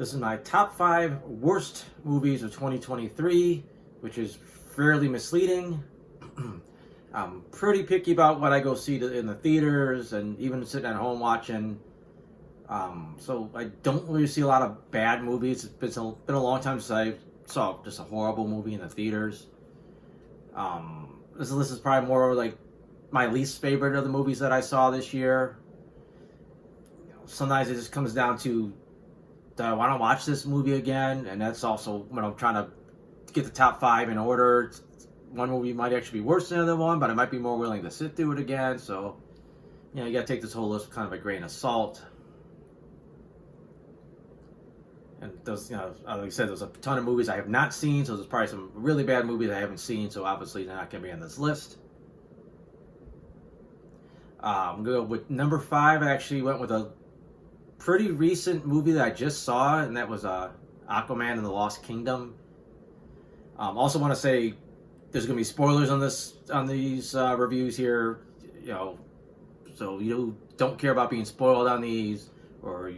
This is my top 5 worst movies of 2023, which is fairly misleading. I'm pretty picky about what I go see in the theaters and even sitting at home watching. So I don't really see a lot of bad movies. It's been a long time since I saw just a horrible movie in the theaters. This list is probably more like my least favorite of the movies that I saw this year. Sometimes it just comes down to, do I want to watch this movie again? And that's also when I'm trying to get the top 5 in order. One movie might actually be worse than the other one, but I might be more willing to sit through it again. So, you got to take this whole list with kind of a grain of salt. And those, like I said, there's a ton of movies I have not seen, so there's probably some really bad movies I haven't seen, so obviously they're not going to be on this list. I'm going to go with number 5. I actually went with a pretty recent movie that I just saw, and that was Aquaman and the Lost Kingdom. Also want to say there's going to be spoilers on these reviews here, so you don't care about being spoiled on these, or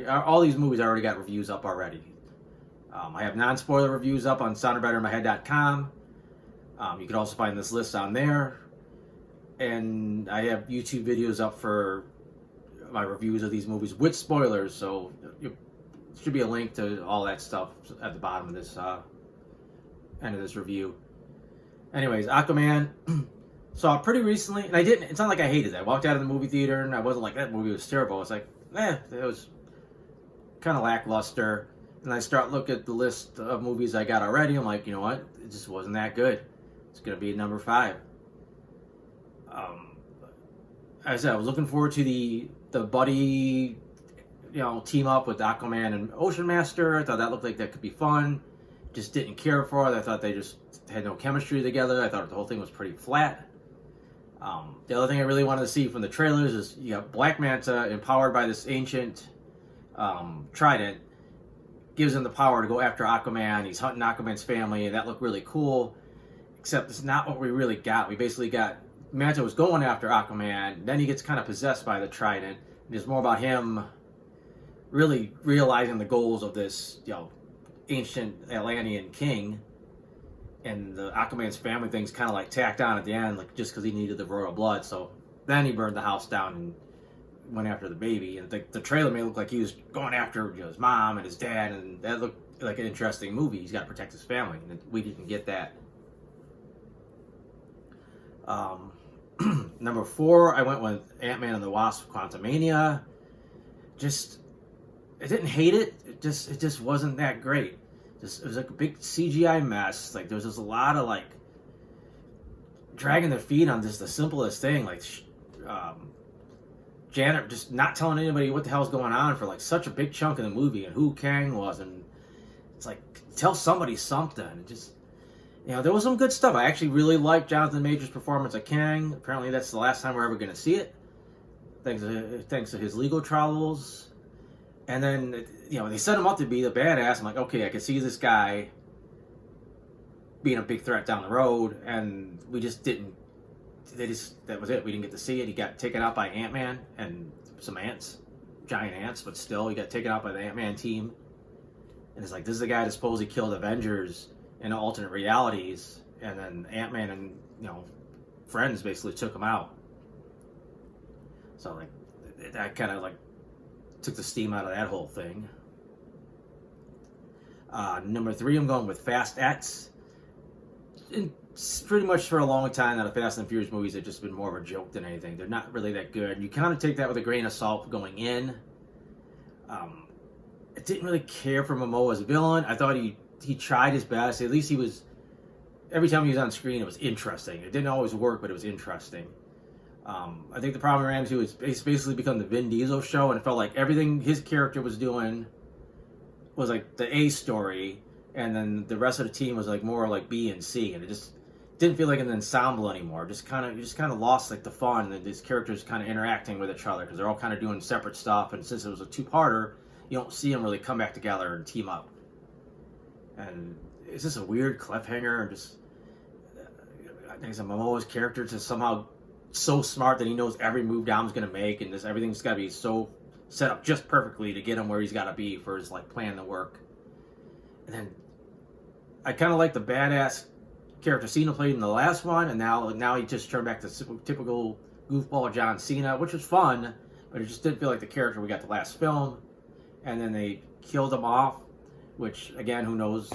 all these movies I already got reviews up already. I have non-spoiler reviews up on soundarbettermyhead.com. You can also find this list on there, and I have YouTube videos up for my reviews of these movies with spoilers, so there should be a link to all that stuff at the bottom of this end of this review. Anyways, Aquaman, saw it pretty recently, and it's not like I hated it. I walked out of the movie theater and I wasn't like, that movie was terrible. It's like, it was kind of lackluster. And I start looking at the list of movies I got already. I'm like, you know what? It just wasn't that good. It's going to be number 5. As I said, I was looking forward to the buddy, team up with Aquaman and Ocean Master. I thought that looked like that could be fun. Just didn't care for it. I thought they just had no chemistry together. I thought the whole thing was pretty flat. The other thing I really wanted to see from the trailers is you got Black Manta empowered by this ancient trident. Gives him the power to go after Aquaman. He's hunting Aquaman's family, and that looked really cool. Except it's not what we really got. We basically got Manta was going after Aquaman. Then he gets kind of possessed by the trident. And it's more about him really realizing the goals of this, ancient Atlantean king. And the Aquaman's family thing's kind of like tacked on at the end, like just because he needed the royal blood. So then he burned the house down and went after the baby. And the trailer made it look like he was going after his mom and his dad, and that looked like an interesting movie. He's got to protect his family, and we didn't get that. Number 4, I went with Ant-Man and the Wasp: Quantumania. I didn't hate it. It just wasn't that great. It was like a big CGI mess. Like there was just a lot of like dragging their feet on just the simplest thing, like Janet just not telling anybody what the hell's going on for like such a big chunk of the movie, and who Kang was, and it's like, tell somebody something. It just, there was some good stuff. I actually really liked Jonathan Majors' performance of Kang. Apparently that's the last time we're ever going to see it, thanks to his legal troubles. And then, they set him up to be the badass. I'm like, okay, I can see this guy being a big threat down the road, and we just didn't. That was it. We didn't get to see it. He got taken out by Ant-Man and some ants, giant ants, but still, he got taken out by the Ant-Man team. And it's like, this is the guy that supposedly killed Avengers in alternate realities, and then Ant-Man and friends basically took him out. So like, that kind of like took the steam out of that whole thing. Number 3, I'm going with Fast X. It's pretty much for a long time that the Fast and Furious movies have just been more of a joke than anything. They're not really that good. You kind of take that with a grain of salt going in. I didn't really care for Momoa as a villain. I thought he tried his best. At least every time he was on screen, it was interesting. It didn't always work, but it was interesting. I think the problem we ran into is it's basically become the Vin Diesel show, and it felt like everything his character was doing was like the A story, and then the rest of the team was like more like B and C, and it just didn't feel like an ensemble anymore. You just kind of lost like the fun, and these characters kind of interacting with each other because they're all kind of doing separate stuff, and since it was a 2-parter, you don't see them really come back together and team up. And it's just a weird cliffhanger, and just I think it's Momoa's character to somehow so smart that he knows every move Dom's going to make, and everything's got to be so set up just perfectly to get him where he's got to be for his like plan to work. And then I kind of like the badass character Cena played in the last one, and now he just turned back to typical goofball John Cena, which was fun, but it just didn't feel like the character we got the last film. And then they killed him off, which again, who knows?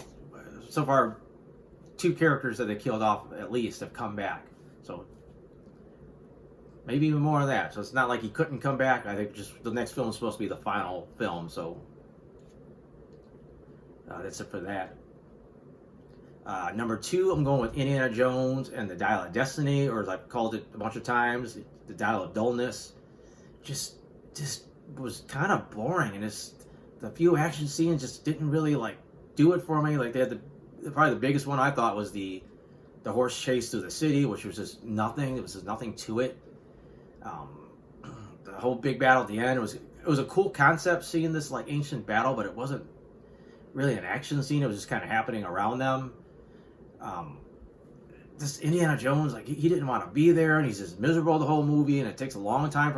So far, 2 characters that they killed off at least have come back, so maybe even more of that. So it's not like he couldn't come back. I think just the next film is supposed to be the final film, so that's it for that. Number 2, I'm going with Indiana Jones and the Dial of Destiny, or as I've called it a bunch of times, the Dial of Dullness. Just was kind of boring, and the few action scenes just didn't really like do it for me. Like they had probably the biggest one I thought was the horse chase through the city, which was just nothing. It was just nothing to it. The whole big battle at the end it was a cool concept, seeing this like ancient battle, but it wasn't really an action scene. It was just kind of happening around them. This Indiana Jones, like he didn't want to be there, and he's just miserable the whole movie, and it takes a long time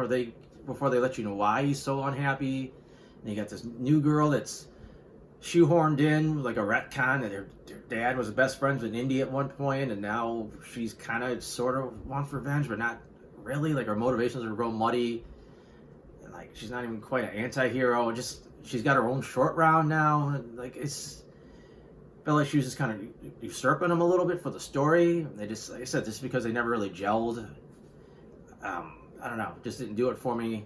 before they let you know why he's so unhappy. And you got this new girl that's shoehorned in like a retcon that her dad was best friends with Indy at one point, and now she's kind of sort of wants revenge, but not really. Like her motivations are real muddy, and like she's not even quite an anti-hero. Just she's got her own short round now, and like felt like she was just kind of usurping him a little bit for the story. They just, like I said, just because they never really gelled. I don't know, just didn't do it for me.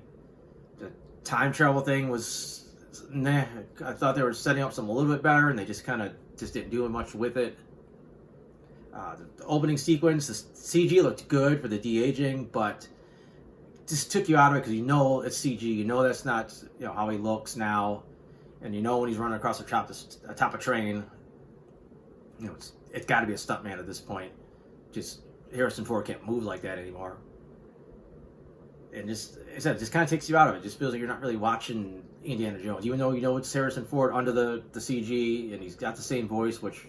The time travel thing was, nah. I thought they were setting up something a little bit better, and they just kind of just didn't do much with it. The opening sequence, the CG looked good for the de-aging, but just took you out of it because you know it's CG. You know that's not how he looks now, and you know when he's running across the top of a train. It's got to be a stuntman at this point. Just Harrison Ford can't move like that anymore. And just, like I said, it just kind of takes you out of it. It just feels like you're not really watching Indiana Jones. Even though you know it's Harrison Ford under the CG, and he's got the same voice, which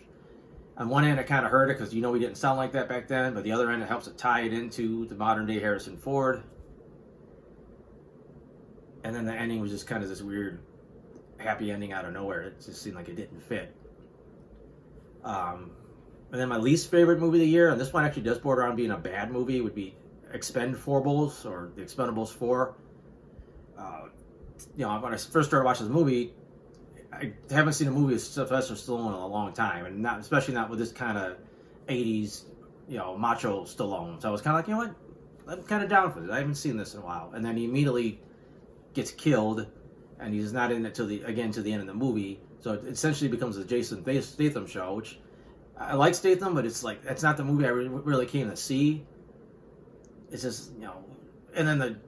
on one end I kind of heard it because he didn't sound like that back then, but the other end it helps to tie it into the modern day Harrison Ford. And then the ending was just kind of this weird happy ending out of nowhere. It just seemed like it didn't fit. And then my least favorite movie of the year, and this one actually does border on being a bad movie, would be Expendables or The Expendables 4. When I first started watching this movie, I haven't seen a movie with Sylvester Stallone in a long time, and especially not with this kind of 80s, macho Stallone. So I was kind of like, I'm kind of down for this. I haven't seen this in a while. And then he immediately gets killed, and he's not in it till the end of the movie. So it essentially becomes a Jason Statham show, which I like Statham, but it's like that's not the movie I really came to see. It's just and then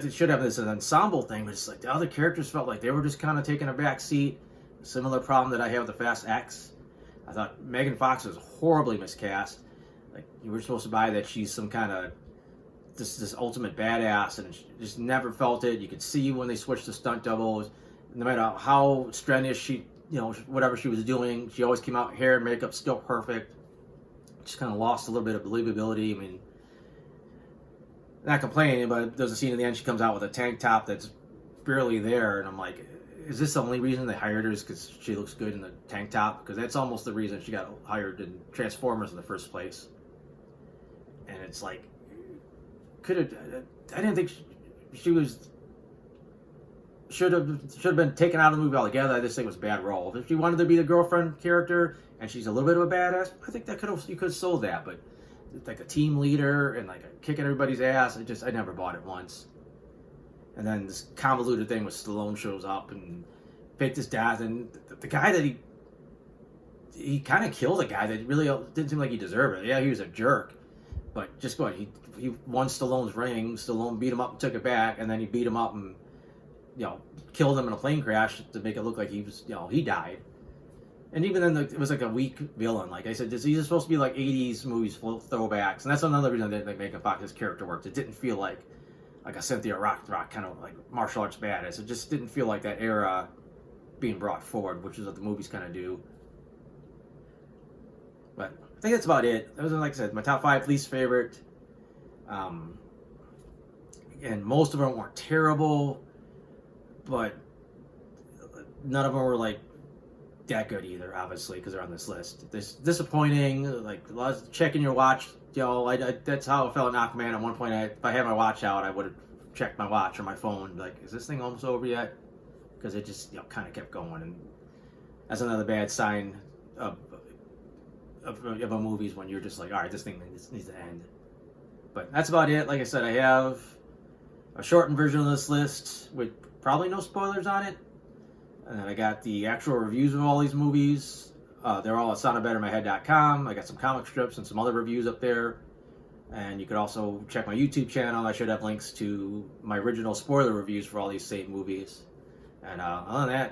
should have this ensemble thing, but it's like the other characters felt like they were just kind of taking a back seat. Similar problem that I have with the Fast X. I thought Megan Fox was horribly miscast. Like you were supposed to buy that she's some kind of this ultimate badass, and just never felt it. You could see when they switched to stunt doubles. No matter how strenuous she, whatever she was doing, she always came out, hair and makeup still perfect. Just kind of lost a little bit of believability. I mean, not complaining, but there's a scene in the end she comes out with a tank top that's barely there, and I'm like, is this the only reason they hired her is because she looks good in the tank top? Because that's almost the reason she got hired in Transformers in the first place. And it's like, I didn't think she was... Should have been taken out of the movie altogether. I just think it was a bad role. If she wanted to be the girlfriend character and she's a little bit of a badass, I think you could have sold that. But like a team leader and like kicking everybody's ass, I never bought it once. And then this convoluted thing with Stallone shows up and faked his death, and the guy that he kind of killed a guy that really didn't seem like he deserved it. Yeah, he was a jerk, but just what he won Stallone's ring. Stallone beat him up and took it back, and then he beat him up and killed him in a plane crash to make it look like he was, he died. And even then, it was like a weak villain. Like I said, these are supposed to be like 80s movies throwbacks, and that's another reason I didn't think Megan Fox's character worked. It didn't feel like a Cynthia Rothrock kind of like martial arts badass. It just didn't feel like that era being brought forward, which is what the movies kind of do. But I think that's about it. Those are, like I said, my top 5 least favorite. And most of them weren't terrible. but none of them were like that good either, obviously, because they're on this list. This disappointing, like a lot of checking your watch. That's how I felt in Aquaman. At one point, if I had my watch out, I would have checked my watch or my phone. Like, is this thing almost over yet? Because it just kind of kept going, and that's another bad sign of a movie's when you're just like, all right, this thing needs to end. But that's about it. Like I said, I have a shortened version of this list with probably no spoilers on it. And then I got the actual reviews of all these movies. They're all at soundedbettermyhead.com. I got some comic strips and some other reviews up there. And you could also check my YouTube channel. I should have links to my original spoiler reviews for all these same movies. And other than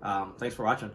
that, thanks for watching.